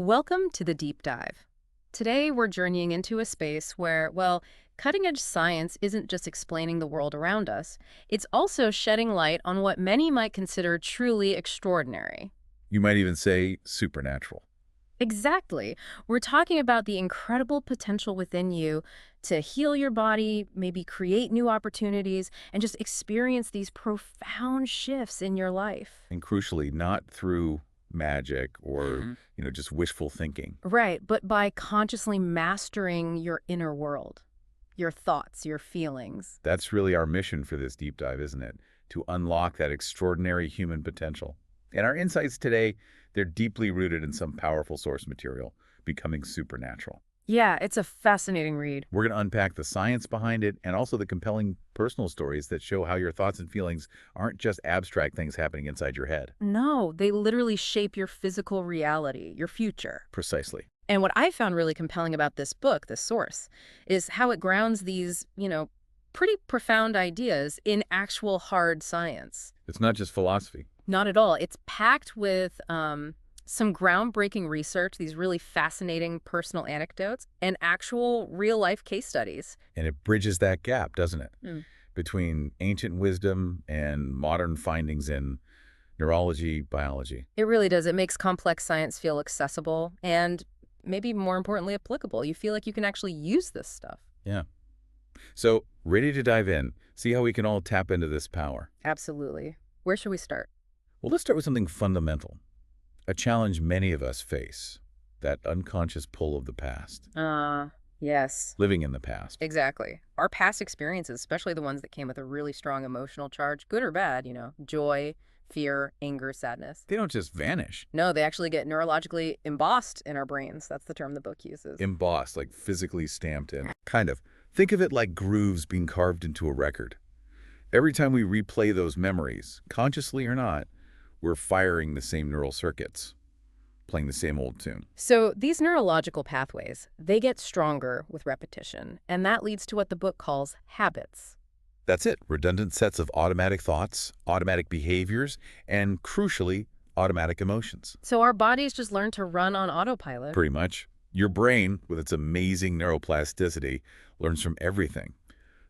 Welcome to the Deep Dive. Today, we're journeying into a space where, well, cutting-edge science isn't just explaining the world around us, it's also shedding light on what many might consider truly extraordinary. You might even say supernatural. Exactly. We're talking about the incredible potential within you to heal your body, maybe create new opportunities, and just experience these profound shifts in your life. And crucially, not through magic or, just wishful thinking. Right, but by consciously mastering your inner world, your thoughts, your feelings. That's really our mission for this deep dive, isn't it? To unlock that extraordinary human potential. And our insights today, they're deeply rooted in some powerful source material, becoming supernatural. Yeah, it's a fascinating read. We're going to unpack the science behind it and also the compelling personal stories that show how your thoughts and feelings aren't just abstract things happening inside your head. No, they literally shape your physical reality, your future. Precisely. And what I found really compelling about this book, this source, is how it grounds these, pretty profound ideas in actual hard science. It's not just philosophy. Not at all. It's packed with some groundbreaking research, these really fascinating personal anecdotes, and actual real-life case studies. And it bridges that gap, doesn't it? Mm. Between ancient wisdom and modern findings in neurology, biology. It really does. It makes complex science feel accessible and maybe more importantly applicable. You feel like you can actually use this stuff. Yeah. So, ready to dive in, see how we can all tap into this power. Absolutely. Where should we start? Well, let's start with something fundamental. A challenge many of us face, that unconscious pull of the past. Yes. Living in the past. Exactly. Our past experiences, especially the ones that came with a really strong emotional charge, good or bad, joy, fear, anger, sadness. They don't just vanish. No, they actually get neurologically embossed in our brains. That's the term the book uses. Embossed, like physically stamped in. Kind of. Think of it like grooves being carved into a record. Every time we replay those memories, consciously or not, we're firing the same neural circuits, playing the same old tune. So these neurological pathways, they get stronger with repetition, and that leads to what the book calls habits. That's it. Redundant sets of automatic thoughts, automatic behaviors, and crucially, automatic emotions. So our bodies just learn to run on autopilot. Pretty much. Your brain, with its amazing neuroplasticity, learns from everything.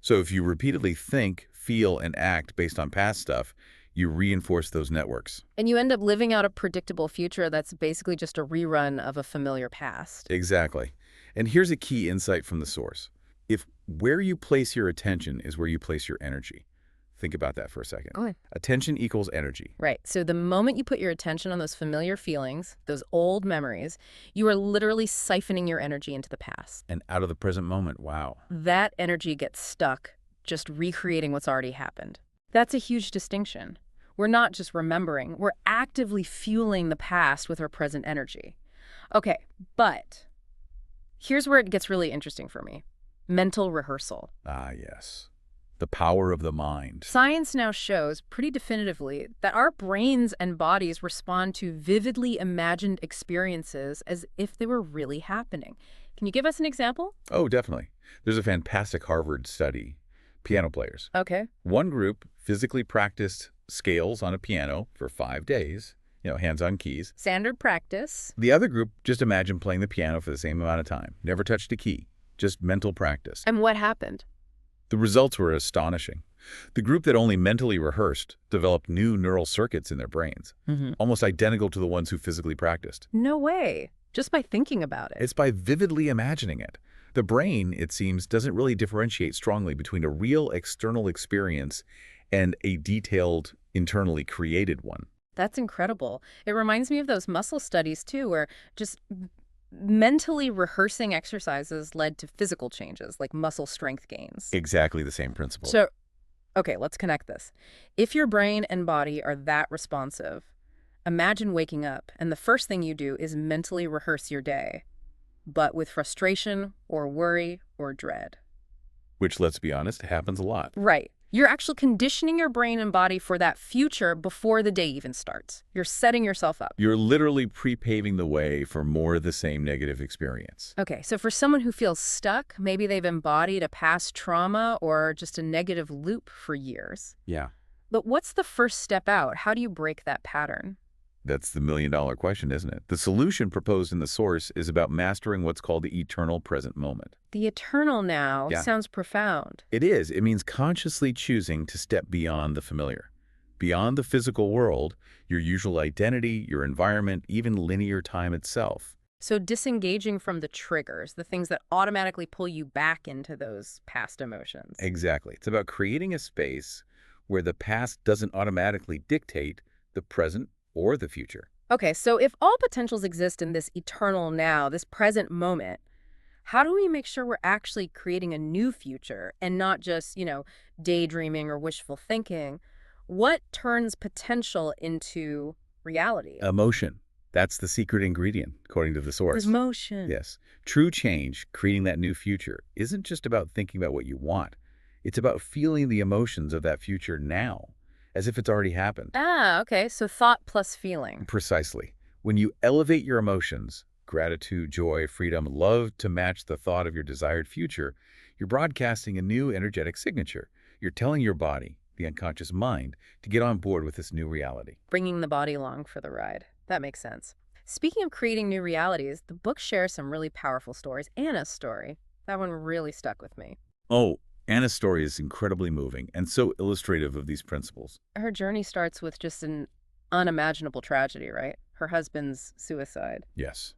So if you repeatedly think, feel, and act based on past stuff, you reinforce those networks. And you end up living out a predictable future that's basically just a rerun of a familiar past. Exactly. And here's a key insight from the source. If where you place your attention is where you place your energy. Think about that for a second. Okay. Attention equals energy. Right. So the moment you put your attention on those familiar feelings, those old memories, you are literally siphoning your energy into the past. And out of the present moment, wow. That energy gets stuck just recreating what's already happened. That's a huge distinction. We're not just remembering, we're actively fueling the past with our present energy. Okay, but here's where it gets really interesting for me. Mental rehearsal. Ah, yes. The power of the mind. Science now shows pretty definitively that our brains and bodies respond to vividly imagined experiences as if they were really happening. Can you give us an example? Oh, definitely. There's a fantastic Harvard study. Piano players. Okay. One group physically practiced scales on a piano for 5 days, hands-on keys. Standard practice. The other group just imagined playing the piano for the same amount of time. Never touched a key. Just mental practice. And what happened? The results were astonishing. The group that only mentally rehearsed developed new neural circuits in their brains, almost identical to the ones who physically practiced. No way. Just by thinking about it. It's by vividly imagining it. The brain, it seems, doesn't really differentiate strongly between a real external experience and a detailed, internally created one. That's incredible. It reminds me of those muscle studies, too, where just mentally rehearsing exercises led to physical changes, like muscle strength gains. Exactly the same principle. So, okay, let's connect this. If your brain and body are that responsive, imagine waking up and the first thing you do is mentally rehearse your day, but with frustration or worry or dread. Which, let's be honest, happens a lot. Right. You're actually conditioning your brain and body for that future before the day even starts. You're setting yourself up. You're literally pre-paving the way for more of the same negative experience. Okay, so for someone who feels stuck, maybe they've embodied a past trauma or just a negative loop for years. Yeah. But what's the first step out? How do you break that pattern? That's the million-dollar question, isn't it? The solution proposed in the source is about mastering what's called the eternal present moment. The eternal now Yeah. sounds profound. It is. It means consciously choosing to step beyond the familiar, beyond the physical world, your usual identity, your environment, even linear time itself. So disengaging from the triggers, the things that automatically pull you back into those past emotions. Exactly. It's about creating a space where the past doesn't automatically dictate the present or the future. Okay, so if all potentials exist in this eternal now, this present moment, how do we make sure we're actually creating a new future and not just, daydreaming or wishful thinking? What turns potential into reality? Emotion. That's the secret ingredient, according to the source. There's motion. Yes. True change, creating that new future, isn't just about thinking about what you want. It's about feeling the emotions of that future now, as if it's already happened. Ah, okay, so thought plus feeling. Precisely. When you elevate your emotions, gratitude, joy, freedom, love to match the thought of your desired future, you're broadcasting a new energetic signature. You're telling your body, the unconscious mind, to get on board with this new reality. Bringing the body along for the ride. That makes sense. Speaking of creating new realities, the book shares some really powerful stories. Anna's story, that one really stuck with me. Oh, Anna's story is incredibly moving and so illustrative of these principles. Her journey starts with just an unimaginable tragedy, right? Her husband's suicide. Yes.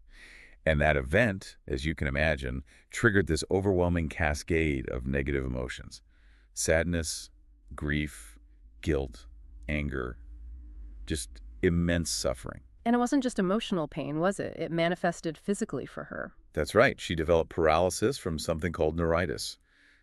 And that event, as you can imagine, triggered this overwhelming cascade of negative emotions. Sadness, grief, guilt, anger, just immense suffering. And it wasn't just emotional pain, was it? It manifested physically for her. That's right. She developed paralysis from something called neuritis.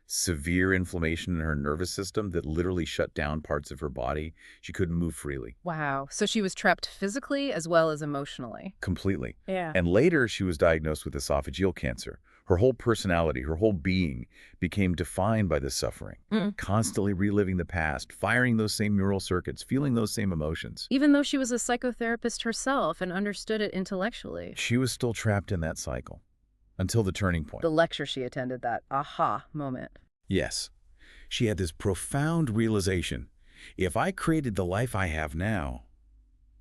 Severe inflammation in her nervous system that literally shut down parts of her body. She couldn't move freely. Wow. So she was trapped physically as well as emotionally. Completely. Yeah. And later, she was diagnosed with esophageal cancer. Her whole personality, her whole being became defined by this suffering, constantly reliving the past, firing those same neural circuits, feeling those same emotions. Even though she was a psychotherapist herself and understood it intellectually. She was still trapped in that cycle until the turning point. The lecture she attended, that aha moment. Yes. She had this profound realization. If I created the life I have now,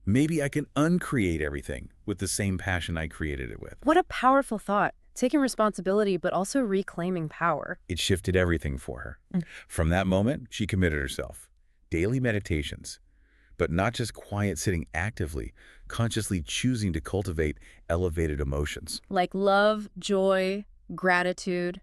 maybe I can uncreate everything with the same passion I created it with. What a powerful thought. Taking responsibility, but also reclaiming power. It shifted everything for her. From that moment, she committed herself. Daily meditations, but not just quiet sitting actively, consciously choosing to cultivate elevated emotions. Like love, joy, gratitude,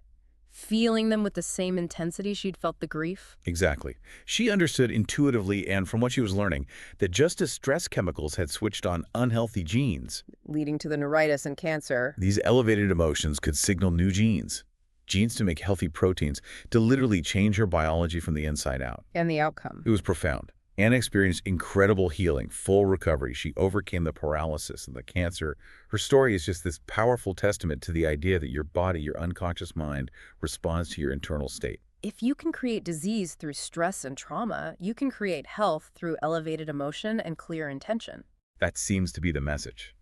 feeling them with the same intensity she'd felt the grief. Exactly. She understood intuitively and from what she was learning that just as stress chemicals had switched on unhealthy genes, Leading to the neuritis and cancer. these elevated emotions could signal new genes to make healthy proteins, to literally change her biology from the inside out. And the outcome. It was profound. Anna experienced incredible healing, full recovery. She overcame the paralysis and the cancer. Her story is just this powerful testament to the idea that your body, your unconscious mind, responds to your internal state. If you can create disease through stress and trauma, you can create health through elevated emotion and clear intention. That seems to be the message.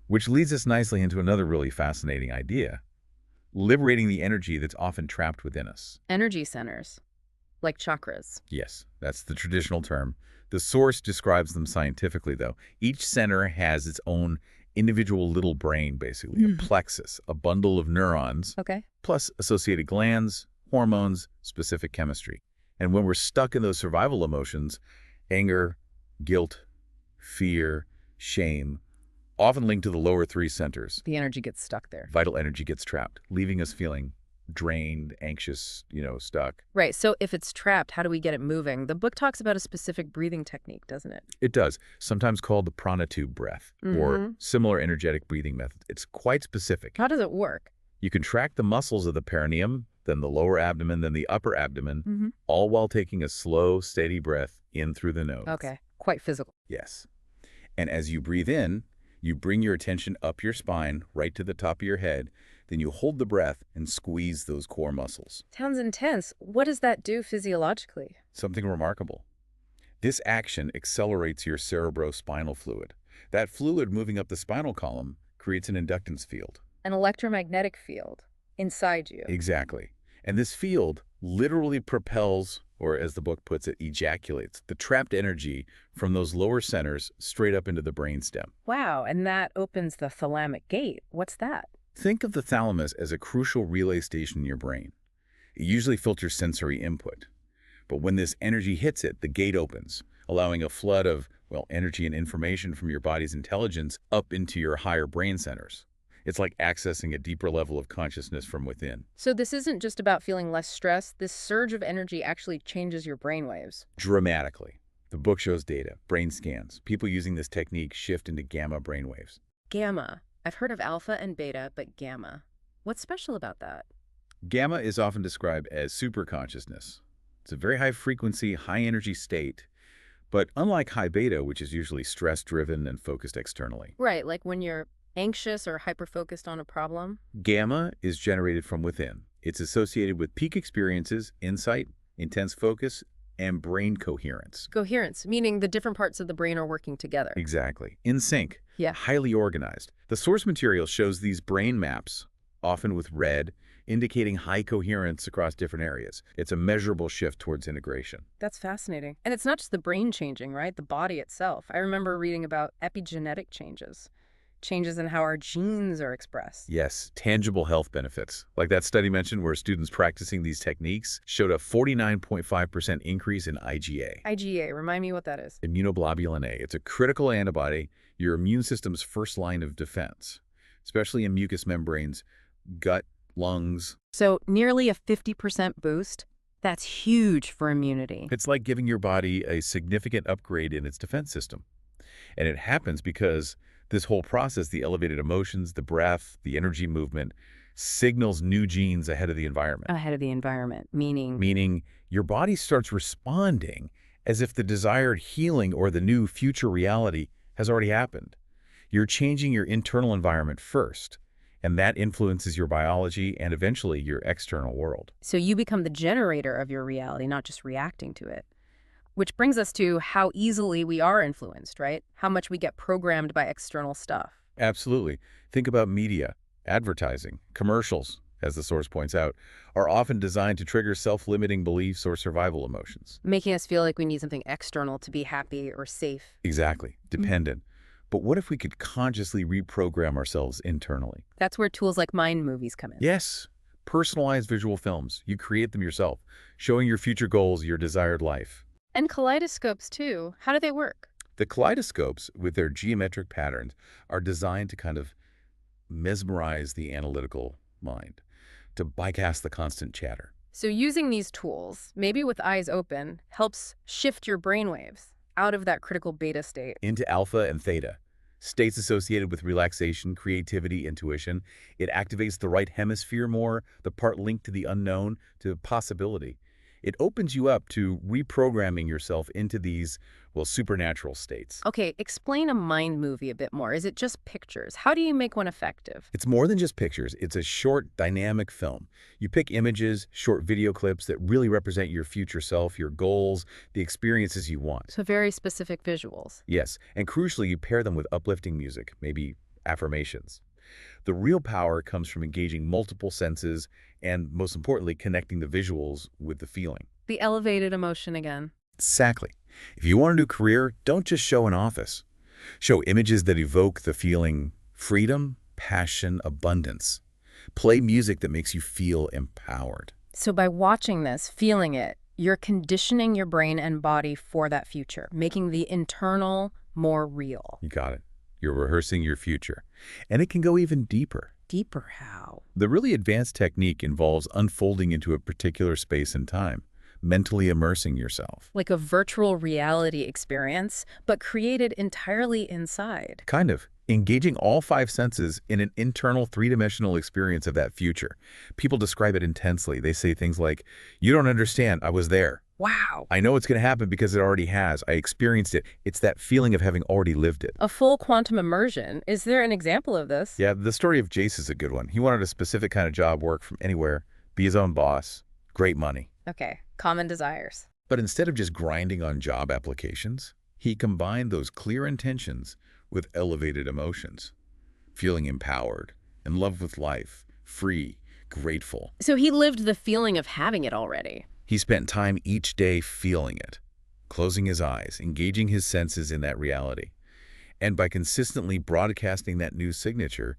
Which leads us nicely into another really fascinating idea: liberating the energy that's often trapped within us. Energy centers, like chakras. Yes, that's the traditional term. The source describes them scientifically, though. Each center has its own individual little brain, basically, a plexus, a bundle of neurons, Okay. plus associated glands, hormones, specific chemistry. And when we're stuck in those survival emotions, anger, guilt, fear, shame, often linked to the lower three centers, The energy gets stuck there. vital energy gets trapped, leaving us feeling drained, anxious, stuck. Right, so if it's trapped, how do we get it moving? The book talks about a specific breathing technique, doesn't it? It does, sometimes called the prana tube breath or similar energetic breathing method. It's quite specific. How does it work? You contract the muscles of the perineum, then the lower abdomen, then the upper abdomen, all while taking a slow, steady breath in through the nose. Okay, quite physical. Yes. And as you breathe in, you bring your attention up your spine, right to the top of your head. Then you hold the breath and squeeze those core muscles. Sounds intense. What does that do physiologically? Something remarkable. This action accelerates your cerebrospinal fluid. That fluid moving up the spinal column creates an inductance field. An electromagnetic field inside you. Exactly. And this field literally propels, or as the book puts it, ejaculates, the trapped energy from those lower centers straight up into the brainstem. Wow, and that opens the thalamic gate. What's that? Think of the thalamus as a crucial relay station in your brain. It usually filters sensory input. But when this energy hits it, the gate opens, allowing a flood of, well, energy and information from your body's intelligence up into your higher brain centers. It's like accessing a deeper level of consciousness from within. So this isn't just about feeling less stress. This surge of energy actually changes your brainwaves. Dramatically. The book shows data, brain scans. People using this technique shift into gamma brainwaves. Gamma. I've heard of alpha and beta, but gamma. What's special about that? Gamma is often described as superconsciousness. It's a very high-frequency, high-energy state. But unlike high beta, which is usually stress-driven and focused externally, Right, like when you're anxious or hyper-focused on a problem? gamma is generated from within. It's associated with peak experiences, insight, intense focus, and brain coherence. Coherence, meaning the different parts of the brain are working together. Exactly. In sync. Yeah. Highly organized. The source material shows these brain maps, often with red, indicating high coherence across different areas. It's a measurable shift towards integration. That's fascinating. And it's not just the brain changing, right? The body itself. I remember reading about epigenetic changes. Changes in how our genes are expressed. Yes, tangible health benefits. Like that study mentioned where students practicing these techniques showed a 49.5% increase in IgA. IgA, remind me what that is. Immunoglobulin A. It's a critical antibody, your immune system's first line of defense, especially in mucous membranes, gut, lungs. So nearly a 50% boost? That's huge for immunity. It's like giving your body a significant upgrade in its defense system. And it happens because this whole process, the elevated emotions, the breath, the energy movement, signals new genes ahead of the environment. Ahead of the environment, meaning? Meaning your body starts responding as if the desired healing or the new future reality has already happened. You're changing your internal environment first, and that influences your biology and eventually your external world. So you become the generator of your reality, not just reacting to it. Which brings us to how easily we are influenced, right? How much we get programmed by external stuff. Absolutely. Think about media, advertising, commercials, as the source points out, are often designed to trigger self-limiting beliefs or survival emotions. Making us feel like we need something external to be happy or safe. Exactly. Dependent. But what if we could consciously reprogram ourselves internally? That's where tools like mind movies come in. Yes. Personalized visual films. You create them yourself, showing your future goals, your desired life. And kaleidoscopes, too. How do they work? The kaleidoscopes, with their geometric patterns, are designed to kind of mesmerize the analytical mind, to bypass the constant chatter. So using these tools, maybe with eyes open, helps shift your brainwaves out of that critical beta state. Into alpha and theta, states associated with relaxation, creativity, intuition. It activates the right hemisphere more, the part linked to the unknown, to possibility. It opens you up to reprogramming yourself into these, well, supernatural states. Okay, explain a mind movie a bit more. Is it just pictures? How do you make one effective? It's more than just pictures. It's a short, dynamic film. You pick images, short video clips that really represent your future self, your goals, the experiences you want. So very specific visuals. Yes, and crucially, you pair them with uplifting music, maybe affirmations. The real power comes from engaging multiple senses and, most importantly, connecting the visuals with the feeling. The elevated emotion again. Exactly. If you want a new career, don't just show an office. Show images that evoke the feeling freedom, passion, abundance. Play music that makes you feel empowered. So by watching this, feeling it, you're conditioning your brain and body for that future, making the internal more real. You got it. You're rehearsing your future. And it can go even deeper. Deeper how? The really advanced technique involves unfolding into a particular space and time, mentally immersing yourself. Like a virtual reality experience, but created entirely inside. Kind of. Engaging all five senses in an internal three-dimensional experience of that future. People describe it intensely. They say things like, "You don't understand, I was there. Wow. I know it's going to happen because it already has. I experienced it." It's that feeling of having already lived it. A full quantum immersion. Is there an example of this? Yeah, the story of Jace is a good one. He wanted a specific kind of job, work from anywhere, be his own boss, great money. Okay, common desires. But instead of just grinding on job applications, he combined those clear intentions with elevated emotions, feeling empowered, in love with life, free, grateful. So he lived the feeling of having it already. He spent time each day feeling it, closing his eyes, engaging his senses in that reality. And by consistently broadcasting that new signature,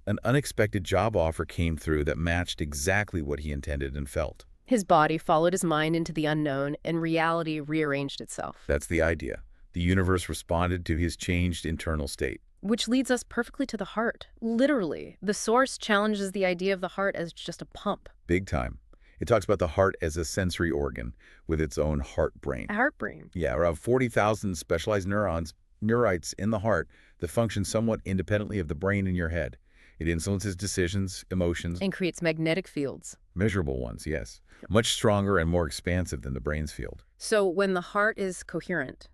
an unexpected job offer came through that matched exactly what he intended and felt. His body followed his mind into the unknown, and reality rearranged itself. That's the idea. The universe responded to his changed internal state. Which leads us perfectly to the heart. Literally, the source challenges the idea of the heart as just a pump. Big time. It talks about the heart as a sensory organ with its own heart brain. A heart brain. Yeah, around 40,000 specialized neurites in the heart that function somewhat independently of the brain in your head. It influences decisions, emotions. And creates magnetic fields. Measurable ones, yes. Much stronger and more expansive than the brain's field. So when the heart is coherent,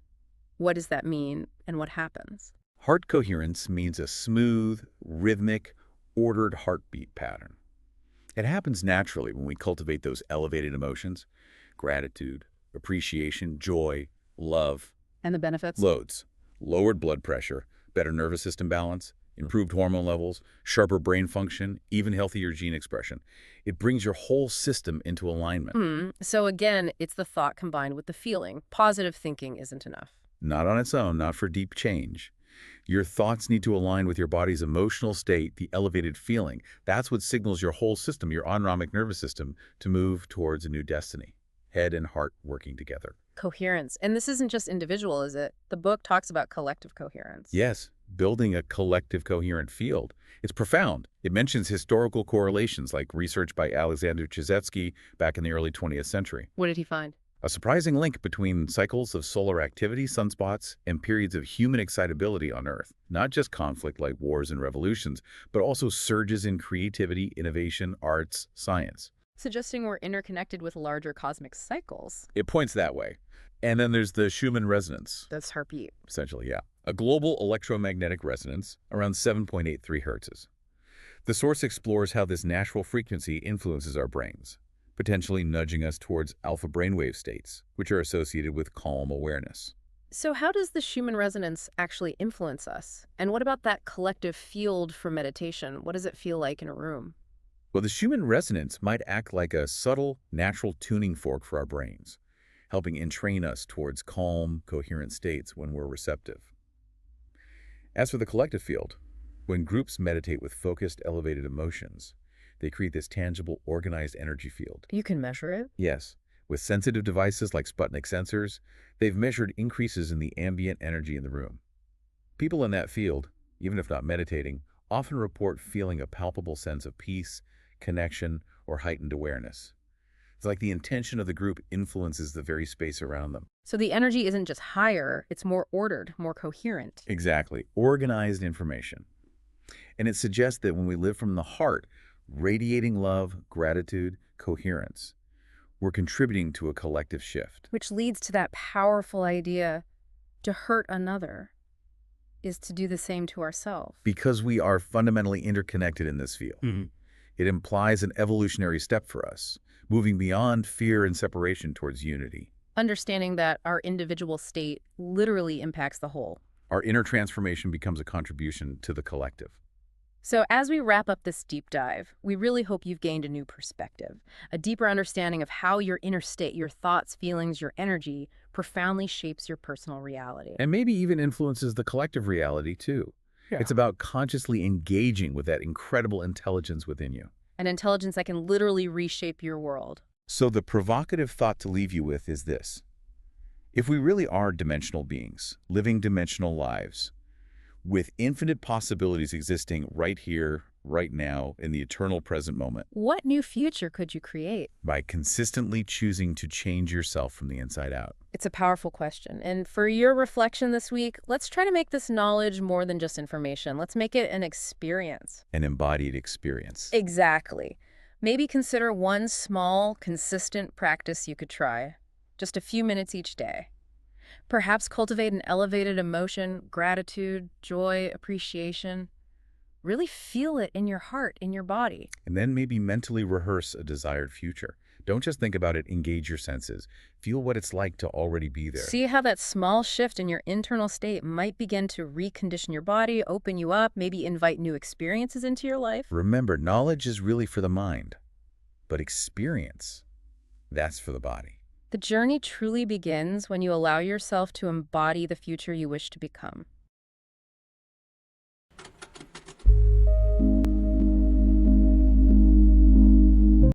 what does that mean and what happens? Heart coherence means a smooth, rhythmic, ordered heartbeat pattern. It happens naturally when we cultivate those elevated emotions: gratitude, appreciation, joy, love. And the benefits? Loads. Lowered blood pressure, better nervous system balance, improved hormone levels, sharper brain function, even healthier gene expression. It brings your whole system into alignment. So again, it's the thought combined with the feeling. Positive thinking isn't enough. Not on its own, not for deep change. Your thoughts need to align with your body's emotional state, the elevated feeling. That's what signals your whole system, your autonomic nervous system, to move towards a new destiny. Head and heart working together. Coherence. And this isn't just individual, is it? The book talks about collective coherence. Yes, building a collective coherent field. It's profound. It mentions historical correlations like research by Alexander Chizevsky back in the early 20th century. What did he find? A surprising link between cycles of solar activity, sunspots, and periods of human excitability on Earth. Not just conflict like wars and revolutions, but also surges in creativity, innovation, arts, science. Suggesting we're interconnected with larger cosmic cycles. It points that way. And then there's the Schumann resonance. That's heartbeat. Essentially, yeah. A global electromagnetic resonance around 7.83 hertz. The source explores how this natural frequency influences our brains, potentially nudging us towards alpha brainwave states, which are associated with calm awareness. So how does the Schumann resonance actually influence us? And what about that collective field for meditation? What does it feel like in a room? Well, the Schumann resonance might act like a subtle, natural tuning fork for our brains, helping entrain us towards calm, coherent states when we're receptive. As for the collective field, when groups meditate with focused, elevated emotions, they create this tangible, organized energy field. You can measure it? Yes. With sensitive devices like Sputnik sensors, they've measured increases in the ambient energy in the room. People in that field, even if not meditating, often report feeling a palpable sense of peace, connection, or heightened awareness. It's like the intention of the group influences the very space around them. So the energy isn't just higher, it's more ordered, more coherent. Exactly. Organized information. And it suggests that when we live from the heart, radiating love, gratitude, coherence, we're contributing to a collective shift. Which leads to that powerful idea: to hurt another is to do the same to ourselves. Because we are fundamentally interconnected in this field. It implies an evolutionary step for us, moving beyond fear and separation towards unity. Understanding that our individual state literally impacts the whole. Our inner transformation becomes a contribution to the collective. So as we wrap up this deep dive, we really hope you've gained a new perspective, a deeper understanding of how your inner state, your thoughts, feelings, your energy profoundly shapes your personal reality. And maybe even influences the collective reality, too. Yeah. It's about consciously engaging with that incredible intelligence within you. An intelligence that can literally reshape your world. So the provocative thought to leave you with is this. If we really are dimensional beings, living dimensional lives, with infinite possibilities existing right here, right now, in the eternal present moment. What new future could you create? By consistently choosing to change yourself from the inside out. It's a powerful question. And for your reflection this week, let's try to make this knowledge more than just information. Let's make it an experience. An embodied experience. Exactly. Maybe consider one small, consistent practice you could try. Just a few minutes each day. Perhaps cultivate an elevated emotion, gratitude, joy, appreciation. Really feel it in your heart, in your body. And then maybe mentally rehearse a desired future. Don't just think about it, engage your senses. Feel what it's like to already be there. See how that small shift in your internal state might begin to recondition your body, open you up, maybe invite new experiences into your life? Remember, knowledge is really for the mind, but experience, that's for the body. The journey truly begins when you allow yourself to embody the future you wish to become.